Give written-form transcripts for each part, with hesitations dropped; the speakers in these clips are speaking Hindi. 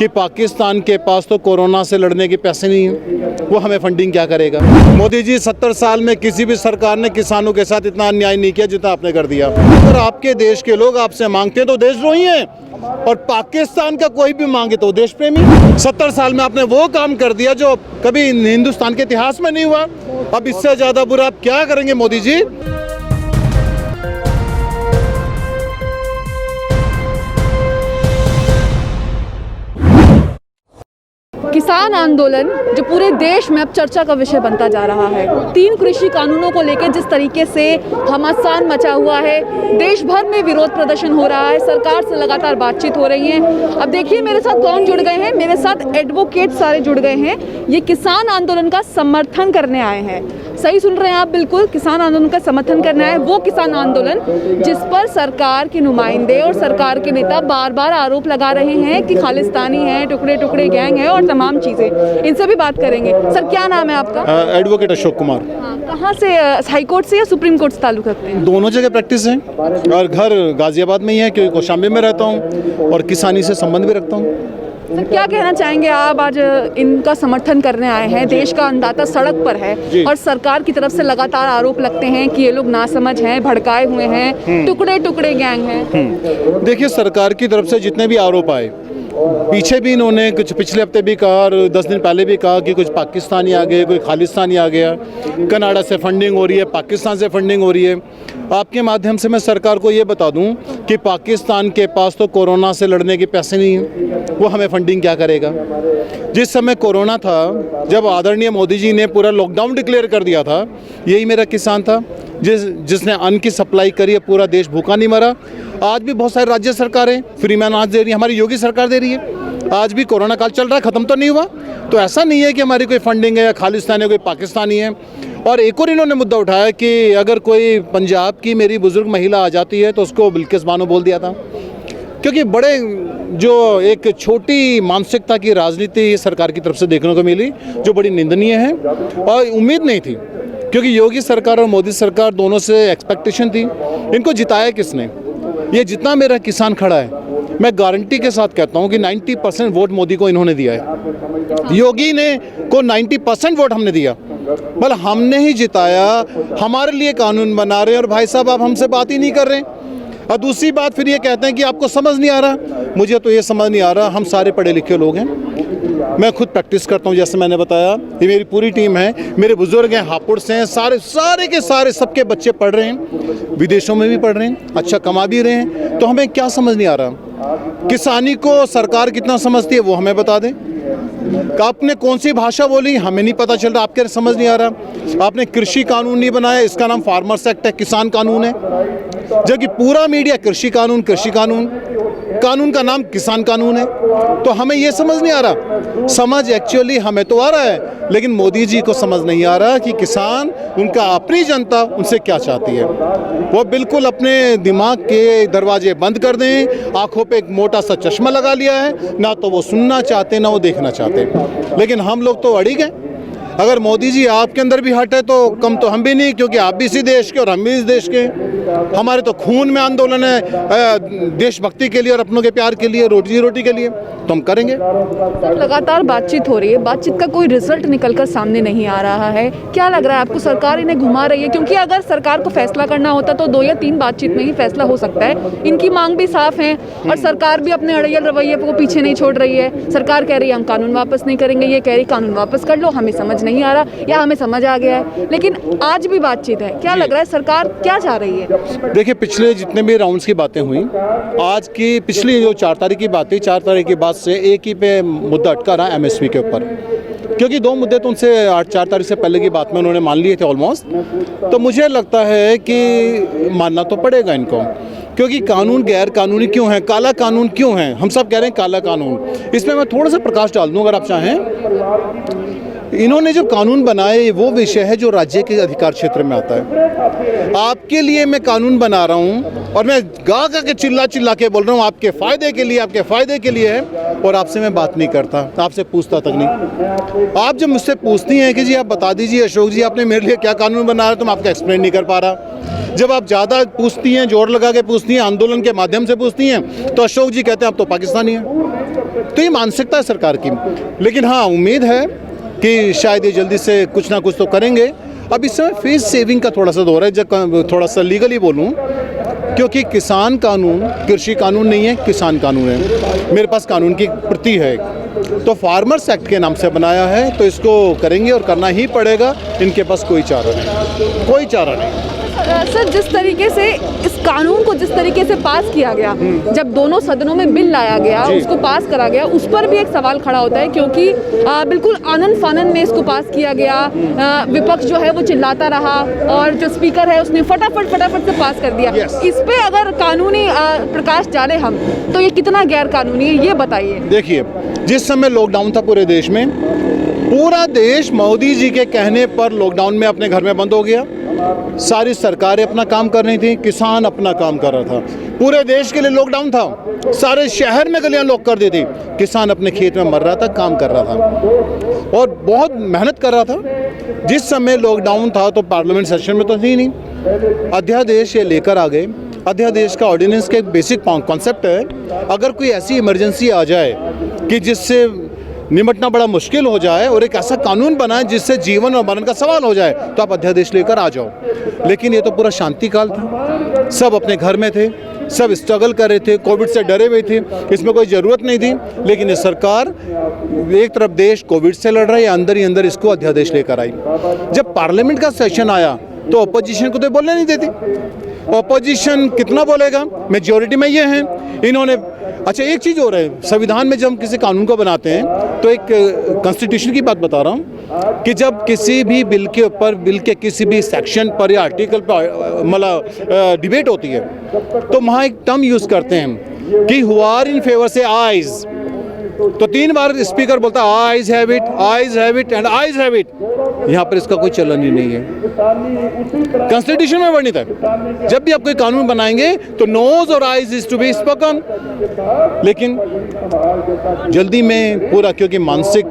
कि पाकिस्तान के पास तो कोरोना से लड़ने के पैसे नहीं हैं, वो हमें फंडिंग क्या करेगा। मोदी जी 70 साल में किसी भी सरकार ने किसानों के साथ इतना अन्याय नहीं किया जितना आपने कर दिया। अगर आपके देश के लोग आपसे मांगते हैं तो देशद्रोही हैं, और पाकिस्तान का कोई भी मांगे तो देश प्रेमी। 70 साल में आपने वो काम कर दिया जो कभी हिंदुस्तान के इतिहास में नहीं हुआ। अब इससे ज़्यादा बुरा आप क्या करेंगे मोदी जी। किसान आंदोलन जो पूरे देश में अब चर्चा का विषय बनता जा रहा है। 3 कृषि कानूनों को लेकर जिस तरीके से घमासान मचा हुआ है, देश भर में विरोध प्रदर्शन हो रहा है, सरकार से लगातार बातचीत हो रही है। अब देखिए मेरे साथ कौन जुड़ गए हैं, मेरे साथ एडवोकेट सारे जुड़ गए हैं। ये किसान आंदोलन का समर्थन करने आए हैं। सही सुन रहे हैं आप, बिल्कुल किसान आंदोलन का समर्थन करना है। वो किसान आंदोलन जिस पर सरकार के नुमाइंदे और सरकार के नेता बार बार आरोप लगा रहे हैं कि खालिस्तानी है, टुकड़े टुकड़े गैंग है और तमाम चीज़ें। इनसे भी बात करेंगे। सर क्या नाम है आपका? एडवोकेट अशोक कुमार। हाँ, कहाँ से, हाई कोर्ट से या सुप्रीम कोर्ट से ताल्लुक रखते हैं? दोनों जगह प्रैक्टिस है, और घर गाजियाबाद में ही है क्योंकि कौशाम्बी में रहता हूँ, और किसानी से संबंध भी रखता हूँ। सर क्या कहना चाहेंगे आप, आज इनका समर्थन करने आए हैं? देश का अन्नदाता सड़क पर है और सरकार की तरफ से लगातार आरोप लगते हैं कि ये लोग नासमझ हैं, भड़काए हुए हैं, टुकड़े टुकड़े गैंग हैं। देखिए, सरकार की तरफ से जितने भी आरोप आए, पीछे भी इन्होंने कुछ पिछले हफ्ते भी कहा और 10 दिन पहले भी कहा कि कुछ पाकिस्तानी आ गए, कोई खालिस्तानी आ गया, कनाडा से फंडिंग हो रही है, पाकिस्तान से फंडिंग हो रही है। आपके माध्यम से मैं सरकार को ये बता दूं कि पाकिस्तान के पास तो कोरोना से लड़ने के पैसे नहीं हैं, वो हमें फंडिंग क्या करेगा। जिस समय कोरोना था, जब आदरणीय मोदी जी ने पूरा लॉकडाउन डिक्लेयर कर दिया था, यही मेरा किसान था जिसने अन्न की सप्लाई करी है, पूरा देश भूखा नहीं मरा। आज भी बहुत सारी राज्य सरकारें फ्री में अनाज दे रही है, हमारी योगी सरकार दे रही है। आज भी कोरोना काल चल रहा है, ख़त्म तो नहीं हुआ। तो ऐसा नहीं है कि हमारी कोई फंडिंग है या खालिस्तानी है, कोई पाकिस्तानी है। और एक और इन्होंने मुद्दा उठाया कि अगर कोई पंजाब की मेरी बुजुर्ग महिला आ जाती है तो उसको बिल्किस बानो बोल दिया था, क्योंकि बड़े जो एक छोटी मानसिकता की राजनीति सरकार की तरफ से देखने को मिली, जो बड़ी निंदनीय है और उम्मीद नहीं थी, क्योंकि योगी सरकार और मोदी सरकार दोनों से एक्सपेक्टेशन थी। इनको जिताया किसने? ये जितना मेरा किसान खड़ा है, मैं गारंटी के साथ कहता हूँ कि 90% वोट मोदी को इन्होंने दिया है। योगी ने को 90% वोट हमने दिया, मतलब हमने ही जिताया। हमारे लिए कानून बना रहे हैं और भाई साहब आप हमसे बात ही नहीं कर रहे। और दूसरी बात फिर ये कहते हैं कि आपको समझ नहीं आ रहा। मुझे तो ये समझ नहीं आ रहा, हम सारे पढ़े लिखे लोग हैं, मैं खुद प्रैक्टिस करता हूँ, जैसे मैंने बताया, ये मेरी पूरी टीम है, मेरे बुजुर्ग हैं, हापुड़ से हैं, सारे के सारे सबके बच्चे पढ़ रहे हैं, विदेशों में भी पढ़ रहे हैं, अच्छा कमा भी रहे हैं। तो हमें क्या समझ नहीं आ रहा। किसानी को सरकार कितना समझती है वो हमें बता दें। आपने कौन सी भाषा बोली हमें नहीं पता चल रहा, आपके समझ नहीं आ रहा। आपने कृषि कानून नहीं बनाया, इसका नाम फार्मर्स एक्ट है, किसान कानून है, जबकि पूरा मीडिया कृषि कानून कानून का नाम किसान कानून है। तो हमें ये समझ नहीं आ रहा। समझ एक्चुअली हमें तो आ रहा है, लेकिन मोदी जी को समझ नहीं आ रहा कि किसान, उनका अपनी जनता उनसे क्या चाहती है। वो बिल्कुल अपने दिमाग के दरवाजे बंद कर दें, आंखों पे एक मोटा सा चश्मा लगा लिया है, ना तो वो सुनना चाहते ना वो देखना चाहते। लेकिन हम लोग तो अड़ी गए। अगर मोदी जी आपके अंदर भी हट है तो कम तो हम भी नहीं, क्योंकि आप भी इसी देश के और हम भी इस देश के। हमारे तो खून में आंदोलन है, देशभक्ति के लिए और अपनों के प्यार के लिए, रोटी के लिए, तो हम करेंगे। लगातार बातचीत हो रही है, बातचीत का कोई रिजल्ट निकलकर सामने नहीं आ रहा है। क्या लग रहा है आपको, सरकार इन्हें घुमा रही है? क्योंकि अगर सरकार को फैसला करना होता तो 2 या 3 बातचीत में ही फैसला हो सकता है। इनकी मांग भी साफ है और सरकार भी अपने अड़ियल रवैये को पीछे नहीं छोड़ रही है। सरकार कह रही है हम कानून वापस नहीं करेंगे, ये कह रही कानून वापस कर लो, हमें समझ नहीं आ रहा या हमें समझ आ गया है। लेकिन आज भी बातचीत है, क्या लग रहा है सरकार क्या चाह रही है? देखिए, पिछले जितने भी राउंड्स की बातें हुई, आज की पिछली जो 4 तारीख की बात थी, 4 तारीख के बाद से एक ही पे मुद्दा अटका रहा MSP के ऊपर, क्योंकि 2 मुद्दे तो उनसे 4 तारीख से पहले की बात में उन्होंने मान लिए थे ऑलमोस्ट। तो मुझे लगता है कि मानना तो पड़ेगा इनको, क्योंकि कानून गैर कानूनी क्यों है, काला कानून क्यों है, हम सब कह रहे हैं काला कानून। इसमें मैं थोड़ा सा प्रकाश डाल दूं अगर आप चाहें। इन्होंने जो कानून बनाए वो विषय है जो राज्य के अधिकार क्षेत्र में आता है। आपके लिए मैं कानून बना रहा हूँ और मैं गा के चिल्ला के बोल रहा हूँ आपके फ़ायदे के लिए, आपके फ़ायदे के लिए है, और आपसे मैं बात नहीं करता, आपसे पूछता तक नहीं। आप जब मुझसे पूछती हैं कि जी आप बता दीजिए अशोक जी आपने मेरे लिए क्या कानून बनाया, तो मैं आपका एक्सप्लेन नहीं कर पा रहा। जब आप ज़्यादा पूछती हैं, जोर लगा के पूछती हैं, आंदोलन के माध्यम से पूछती हैं, तो अशोक जी कहते हैं आप तो पाकिस्तानी हैं। तो ये मानसिकता है सरकार की। लेकिन हाँ, उम्मीद है कि शायद ये जल्दी से कुछ ना कुछ तो करेंगे। अब इस समय फेस सेविंग का थोड़ा सा दौर है, जब थोड़ा सा लीगली बोलूँ, क्योंकि किसान कानून कृषि कानून नहीं है, किसान कानून है। मेरे पास कानून की प्रति है, तो फार्मर्स एक्ट के नाम से बनाया है, तो इसको करेंगे और करना ही पड़ेगा। इनके पास कोई चारा नहीं, कोई चारा नहीं। सर, जिस तरीके से इस कानून को जिस तरीके से पास किया गया, जब दोनों सदनों में बिल लाया गया, उसको पास करा गया, उस पर भी एक सवाल खड़ा होता है, क्योंकि बिल्कुल आनन फानन में इसको पास किया गया। विपक्ष जो है वो चिल्लाता रहा और जो स्पीकर है उसने फटाफट से पास कर दिया। इस पे अगर कानूनी प्रकाश डालें हम, तो ये कितना गैर कानूनी है, ये बताइए। देखिए, जिस समय लॉकडाउन था पूरे देश में, पूरा देश मोदी जी के कहने पर लॉकडाउन में अपने घर में बंद हो गया। सारी सरकारें अपना काम कर रही थी, किसान अपना काम कर रहा था। पूरे देश के लिए लॉकडाउन था, सारे शहर में गलियां लॉक कर दी थी, किसान अपने खेत में मर रहा था, काम कर रहा था और बहुत मेहनत कर रहा था। जिस समय लॉकडाउन था तो पार्लियामेंट सेशन में तो थी नहीं, अध्यादेश ये लेकर आ गए। अध्यादेश का ऑर्डिनेंस का एक बेसिक कॉन्सेप्ट है, अगर कोई ऐसी इमरजेंसी आ जाए कि जिससे निपटना बड़ा मुश्किल हो जाए और एक ऐसा कानून बनाए जिससे जीवन और मरण का सवाल हो जाए, तो आप अध्यादेश लेकर आ जाओ। लेकिन ये तो पूरा शांति काल था, सब अपने घर में थे, सब स्ट्रगल कर रहे थे, कोविड से डरे हुए थे, इसमें कोई ज़रूरत नहीं थी। लेकिन ये सरकार, एक तरफ देश कोविड से लड़ रहा है, अंदर ही अंदर इसको अध्यादेश लेकर आई। जब पार्लियामेंट का सेशन आया तो अपोजिशन को तो बोलने नहीं देती। अपोजिशन कितना बोलेगा, मेजॉरिटी में ये हैं इन्होंने। अच्छा, एक चीज़ और है, संविधान में जब हम किसी कानून को बनाते हैं तो एक कॉन्स्टिट्यूशन की बात बता रहा हूँ कि जब किसी भी बिल के ऊपर, बिल के किसी भी सेक्शन पर या आर्टिकल पर मतलब डिबेट होती है, तो वहाँ एक टर्म यूज़ करते हैं कि हु आर इन फेवर से आइज। तो 3 बार स्पीकर बोलता है eyes have it, eyes have it and eyes have it. यहाँ पर इसका कोई चलन ही नहीं है, कॉन्स्टिट्यूशन में वर्णित है। जब भी आप कोई कानून बनाएंगे तो नोज और eyes is to be spoken. लेकिन जल्दी में पूरा, क्योंकि मानसिक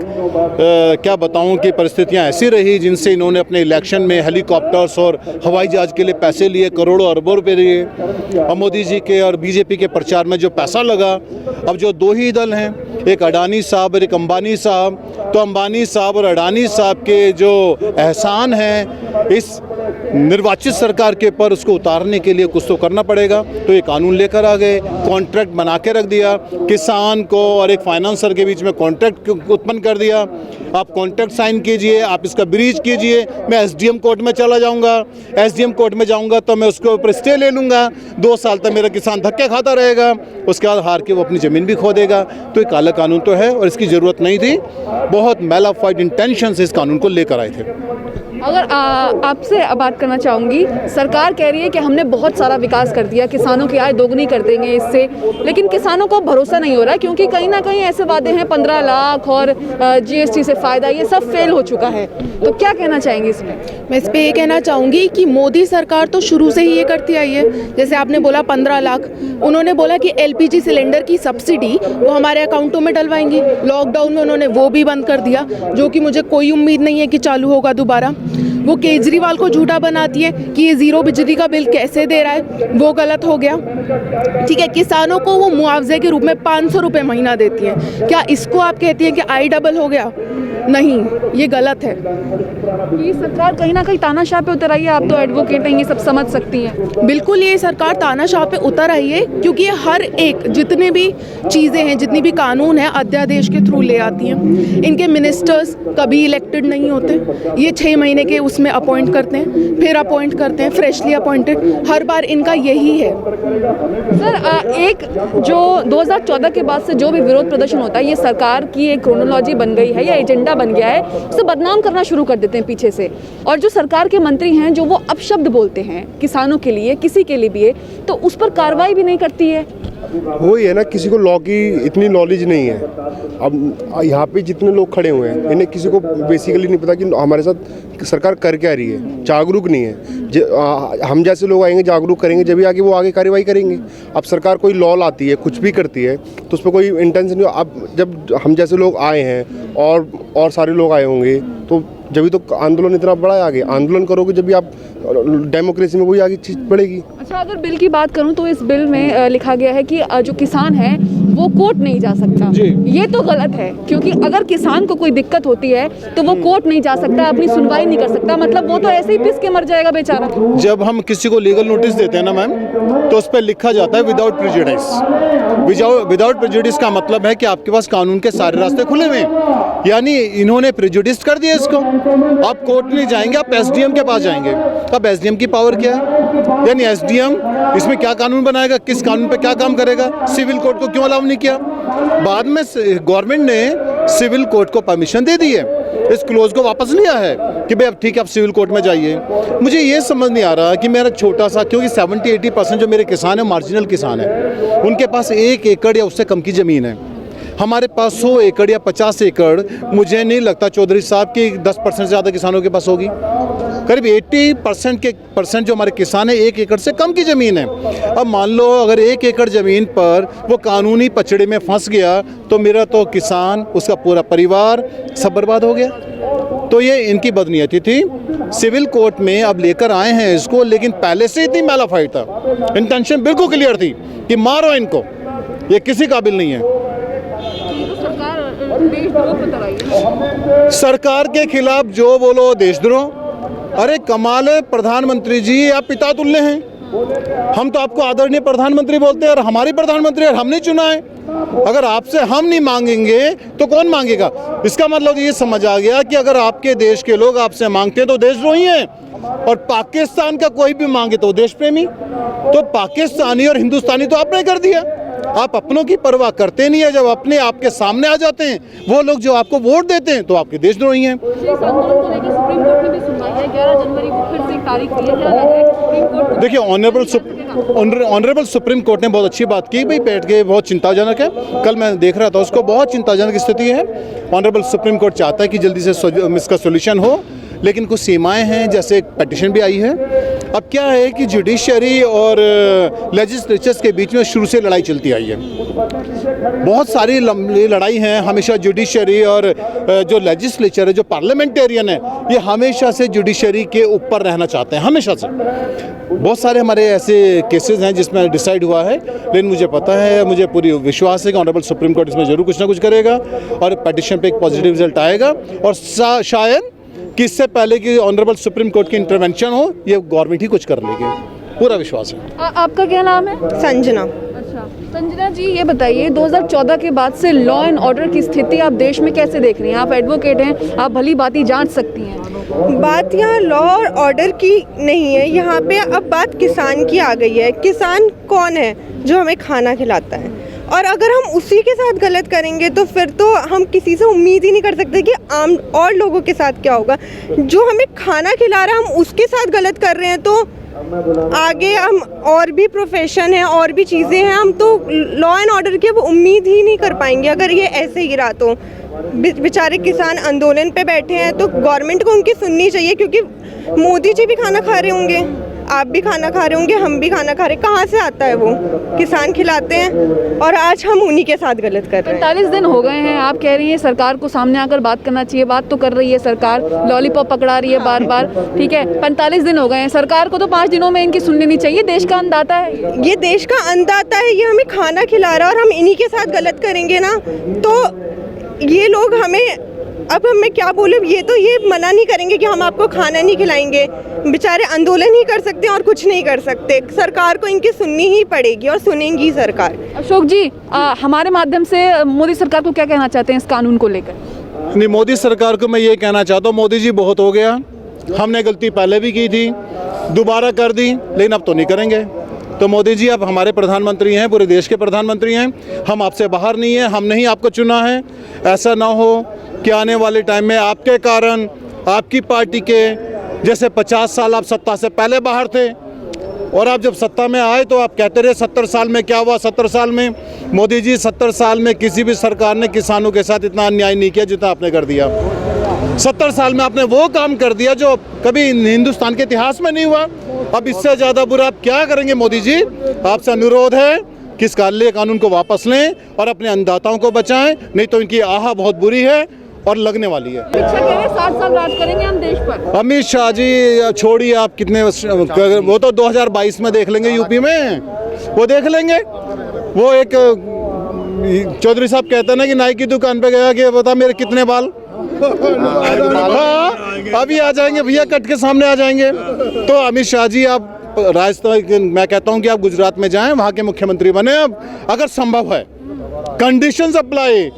क्या बताऊं कि परिस्थितियां ऐसी रही जिनसे इन्होंने अपने इलेक्शन में हेलीकॉप्टर्स और हवाई जहाज के लिए पैसे लिए, करोड़ों अरबों रुपए लिए। और मोदी जी के और बीजेपी के प्रचार में जो पैसा लगा, अब जो 2 ही दल हैं, एक अडानी साहब और एक अंबानी साहब, तो अंबानी साहब और अडानी साहब के जो एहसान हैं इस निर्वाचित सरकार के ऊपर, उसको उतारने के लिए कुछ तो करना पड़ेगा। तो ये कानून लेकर आ गए, कॉन्ट्रैक्ट बना के रख दिया, किसान को और एक फाइनेंसर के बीच में कॉन्ट्रैक्ट उत्पन्न कर दिया। आप कॉन्ट्रैक्ट साइन कीजिए, आप इसका ब्रीच कीजिए, मैं एसडीएम कोर्ट में चला जाऊंगा, एसडीएम कोर्ट में जाऊंगा तो मैं उसके ऊपर स्टे ले लूँगा, 2 साल तक मेरा किसान धक्के खाता रहेगा, उसके बाद हार के वो अपनी ज़मीन भी खो देगा। तो ये काला कानून तो है और इसकी ज़रूरत नहीं थी, बहुत मैलाफाइड इंटेंशन से इस कानून को लेकर आए थे। अगर आपसे बात करना चाहूँगी, सरकार कह रही है कि हमने बहुत सारा विकास कर दिया, किसानों की आय दोगुनी कर देंगे इससे, लेकिन किसानों को भरोसा नहीं हो रहा, क्योंकि कहीं ना कहीं ऐसे वादे हैं 15 लाख और जीएसटी से फ़ायदा, ये सब फेल हो चुका है। तो क्या कहना चाहेंगे इसमें? मैं इस पर ये कहना चाहूँगी कि मोदी सरकार तो शुरू से ही ये करती आई है। जैसे आपने बोला 15 लाख, उन्होंने बोला कि एलपीजी सिलेंडर की सब्सिडी वो हमारे अकाउंटों में डलवाएंगी। लॉकडाउन में उन्होंने वो भी बंद कर दिया, जो कि मुझे कोई उम्मीद नहीं है कि चालू होगा दोबारा। वो केजरीवाल को झूठा बनाती है कि ये ज़ीरो बिजली का बिल कैसे दे रहा है, वो गलत हो गया। ठीक है, किसानों को वो मुआवजे के रूप में 500 रुपये महीना देती है, क्या इसको आप कहती हैं कि आई डबल हो गया? नहीं, ये गलत है। ये सरकार कहीं ना कहीं तानाशाह पे उतर आई है, आप तो एडवोकेट हैं, ये सब समझ सकती हैं। बिल्कुल, ये सरकार तानाशाह पे उतर आई है, क्योंकि ये हर एक जितने भी चीज़ें हैं, जितनी भी कानून है, अध्यादेश के थ्रू ले आती हैं। इनके मिनिस्टर्स कभी इलेक्टेड नहीं होते, ये 6 महीने के उसमें अपॉइंट करते हैं, फिर अपॉइंट करते हैं, फ्रेशली अपॉइंटेड, हर बार इनका यही है। सर, एक जो 2014 के बाद से जो भी विरोध प्रदर्शन होता है, ये सरकार की एक क्रोनोलॉजी बन गई है या एजेंडा बन गया है, उसे बदनाम करना शुरू कर देते हैं पीछे से। और जो सरकार के मंत्री हैं, जो वो अपशब्द बोलते हैं किसानों के लिए, किसी के लिए भी है, तो उस पर कार्रवाई भी नहीं करती है। वही है ना, किसी को लॉ की इतनी नॉलेज नहीं है। अब यहाँ पे जितने लोग खड़े हुए हैं, इन्हें किसी को बेसिकली नहीं पता कि हमारे साथ सरकार कर क्या रही है, जागरूक नहीं है। हम जैसे लोग आएंगे, जागरूक करेंगे, जब भी आगे वो आगे कार्रवाई करेंगे। अब सरकार कोई लॉ लाती है, कुछ भी करती है, तो उस पर कोई इंटेंशन नहीं। अब जब हम जैसे लोग आए हैं और सारे लोग आए होंगे, तो जब भी तो आंदोलन इतना बड़ा है आगे, आंदोलन करोगे जब भी आप डेमोक्रेसी में वही आगे चीज़ बढ़ेगी। अच्छा, अगर बिल की बात करूं तो इस बिल में लिखा गया है कि जो किसान है वो कोर्ट नहीं जा सकता। जी। ये तो गलत है, क्योंकि अगर किसान को कोई दिक्कत होती है तो वो कोर्ट नहीं जा सकता, अपनी सुनवाई नहीं कर सकता, मतलब वो तो ऐसे ही पिस के मर जाएगा बेचारा। जब हम किसी को लीगल नोटिस देते हैं ना मैम, तो उस पर लिखा जाता है विदाउट प्रेजुडिस। विदाउट प्रेजुडिस का मतलब है कि आपके पास कानून के सारे रास्ते खुले हुए हैं, यानी इन्होंने प्रेजुडिस कर दिया इसको। आप कोर्ट नहीं जाएंगे, आप एसडीएम के पास जाएंगे। अब एसडीएम की पावर क्या है, यानी एसडीएम इसमें क्या कानून बनाएगा, किस कानून पे क्या काम करेगा, सिविल कोर्ट को क्यों अलाउ नहीं किया। बाद में गवर्नमेंट ने सिविल कोर्ट को परमिशन दे दी है, इस क्लोज को वापस लिया है कि भाई अब ठीक है आप सिविल कोर्ट में जाइए। मुझे ये समझ नहीं आ रहा कि मेरा छोटा सा, क्योंकि 70-80% जो मेरे किसान हैं मार्जिनल किसान हैं, उनके पास 1 एकड़ या उससे कम की ज़मीन है। हमारे पास 100 एकड़ या 50 एकड़, मुझे नहीं लगता चौधरी साहब की 10% से ज़्यादा किसानों के पास होगी। करीब 80% जो हमारे किसान हैं 1 एकड़ से कम की ज़मीन है। अब मान लो अगर 1 एकड़ ज़मीन पर वो कानूनी पचड़े में फंस गया तो मेरा तो किसान, उसका पूरा परिवार सब बर्बाद हो गया। तो ये इनकी बदनीयती थी। सिविल कोर्ट में अब लेकर आए हैं इसको, लेकिन पहले से इतनी मैलाफाइड था, इंटेंशन बिल्कुल क्लियर थी कि मारो इनको, ये किसी काबिल नहीं है। सरकार के खिलाफ जो बोलो देशद्रोह। अरे कमाल है प्रधानमंत्री जी, आप पिता तुल्य हैं। हम तो आपको आदरणीय प्रधानमंत्री बोलते हैं और हमारी प्रधानमंत्री और हमने चुना है। अगर आपसे हम नहीं मांगेंगे तो कौन मांगेगा। इसका मतलब ये समझ आ गया कि अगर आपके देश के लोग आपसे मांगते हैं तो देशद्रोही हैं, और पाकिस्तान का कोई भी मांगे तो देश प्रेमी। तो पाकिस्तानी और हिंदुस्तानी तो आपने कर दिया। आप अपनों की परवाह करते नहीं है। जब अपने आपके सामने आ जाते हैं वो लोग जो आपको वोट देते हैं तो आपके देशद्रोही हैं। सुप्रीम कोर्ट में भी सुनवाई है, 11 जनवरी को फिर से एक तारीख दी है। देखिए ऑनरेबल सुप्रीम कोर्ट ने बहुत अच्छी बात की, भाई बैठ के बहुत चिंताजनक है। कल मैं देख रहा था उसको, बहुत चिंताजनक स्थिति है। ऑनरेबल सुप्रीम कोर्ट चाहता है कि जल्दी से इसका सोल्यूशन हो, लेकिन कुछ सीमाएं हैं, जैसे एक पिटीशन भी आई है। अब क्या है कि जुडिशरी और लेजिस्लेचर्स के बीच में शुरू से लड़ाई चलती आई है। बहुत सारी लड़ाई है हमेशा। जुडिशरी और जो लेजिस्लेचर है, जो पार्लियामेंटेरियन है, ये हमेशा से जुडिशरी के ऊपर रहना चाहते हैं, हमेशा से। बहुत सारे हमारे ऐसे केसेस हैं जिसमें डिसाइड हुआ है, लेकिन मुझे पता है, मुझे पूरी विश्वास है कि ऑनरेबल सुप्रीम कोर्ट इसमें जरूर कुछ ना कुछ करेगा और पिटीशन पे एक पॉजिटिव रिजल्ट आएगा। और शायद कि इससे पहले कि ऑनरेबल सुप्रीम कोर्ट की इंटरवेंशन हो, ये गवर्नमेंट ही कुछ कर लेगी, पूरा विश्वास है। आपका क्या नाम है? संजना। अच्छा संजना जी, ये बताइए 2014 के बाद से लॉ एंड ऑर्डर की स्थिति आप देश में कैसे देख रही हैं? आप एडवोकेट हैं, आप भली बाती जांच सकती हैं। बात यहाँ लॉ और ऑर्डर की नहीं है, यहाँ पे अब बात किसान की आ गई है। किसान कौन है? जो हमें खाना खिलाता है। और अगर हम उसी के साथ गलत करेंगे तो फिर तो हम किसी से उम्मीद ही नहीं कर सकते कि आम और लोगों के साथ क्या होगा। जो हमें खाना खिला रहा है हम उसके साथ गलत कर रहे हैं, तो आगे हम और भी प्रोफेशन है, और भी चीज़ें हैं, हम तो लॉ एंड ऑर्डर की वो उम्मीद ही नहीं कर पाएंगे अगर ये ऐसे ही रहा तो। बेचारे किसान आंदोलन पे बैठे हैं तो गवर्नमेंट को उनकी सुननी चाहिए, क्योंकि मोदी जी भी खाना खा रहे होंगे, आप भी खाना खा रहे होंगे, हम भी खाना खा रहे हैं। कहाँ से आता है? वो किसान खिलाते हैं और आज हम उन्हीं के साथ गलत कर रहे हैं। 45 दिन हो गए हैं, आप कह रही हैं सरकार को सामने आकर बात करना चाहिए। बात तो कर रही है सरकार, लॉलीपॉप पकड़ा रही है बार बार, ठीक है। 45 दिन हो गए हैं, सरकार को तो 5 दिनों में इनकी सुननी नहीं चाहिए। देश का अन्नदाता है ये, देश का अन्नदाता है, ये हमें खाना खिला रहा है और हम इन्हीं के साथ गलत करेंगे ना तो ये लोग हमें, अब मैं क्या बोलूं, ये मना नहीं करेंगे कि हम आपको खाना नहीं खिलाएंगे। बेचारे आंदोलन ही कर सकते हैं और कुछ नहीं कर सकते। सरकार को इनकी सुननी ही पड़ेगी और सुनेंगी सरकार। अशोक जी, हमारे माध्यम से मोदी सरकार को क्या कहना चाहते हैं इस कानून को लेकर? नहीं, मोदी सरकार को मैं ये कहना चाहता हूँ, मोदी जी बहुत हो गया। हमने गलती पहले भी की थी, दोबारा कर दी, लेकिन अब तो नहीं करेंगे। तो मोदी जी आप हमारे प्रधानमंत्री हैं, पूरे देश के प्रधानमंत्री हैं, हम आपसे बाहर नहीं हैं, हमने ही आपको चुना है। ऐसा ना हो कि आने वाले टाइम में आपके कारण, आपकी पार्टी के, जैसे 50 साल आप सत्ता से पहले बाहर थे और आप जब सत्ता में आए तो आप कहते रहे 70 साल में क्या हुआ। 70 साल में मोदी जी, 70 साल में किसी भी सरकार ने किसानों के साथ इतना अन्याय नहीं किया जितना आपने कर दिया। 70 साल में आपने वो काम कर दिया जो कभी हिंदुस्तान के इतिहास में नहीं हुआ। अब इससे ज़्यादा बुरा आप क्या करेंगे? मोदी जी, आपसे अनुरोध है कि इस काले कानून को वापस लें और अपने अन्नदाताओं को बचाएं, नहीं तो इनकी आह बहुत बुरी है और लगने वाली है। अमित शाह कह रहे हैं 60 साल राज करेंगे हम देश पर। अमित शाह जी छोड़िए, आप कितने वो तो 2022 में देख लेंगे, यूपी में वो देख लेंगे। वो एक चौधरी साहब कहते हैं ना कि नाई की दुकान पे गया कि बता मेरे कितने बाल, हाँ अभी आ जाएंगे भैया, कट के सामने आ जाएंगे। तो अमित शाह जी आप राजस्थान, मैं कहता हूं कि आप गुजरात में जाएं, वहां के मुख्यमंत्री बने अब अगर संभव है, कंडीशंस अप्लाई।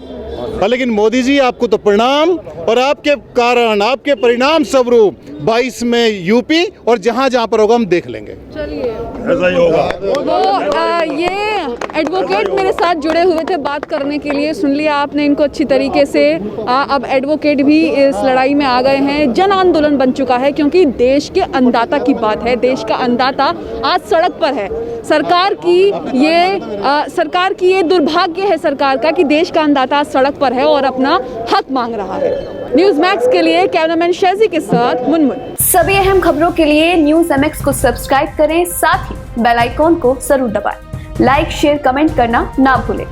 लेकिन मोदी जी आपको तो प्रणाम, और आपके कारण, आपके परिणाम स्वरूप 22 में यूपी और जहां जहां पर होगा हम देख लेंगे। चलिए ऐसा ही होगा। तो ये एडवोकेट मेरे साथ जुड़े हुए थे बात करने के लिए, सुन लिया आपने इनको अच्छी तरीके से। अब एडवोकेट भी इस लड़ाई में आ गए हैं, जन आंदोलन बन चुका है, क्योंकि देश के अन्नदाता की बात है। देश का अन्नदाता आज सड़क पर है। सरकार की ये दुर्भाग्य है सरकार का कि देश का अन्नदाता आज सड़क पर है और अपना हक मांग रहा है। न्यूज़ मैक्स के लिए कैमरामैन शेजी के साथ मुनमुन। सभी अहम खबरों के लिए न्यूज़ MX को सब्सक्राइब करें, साथ ही बेल आइकॉन को जरूर दबाएं। लाइक, शेयर, कमेंट करना ना भूलें।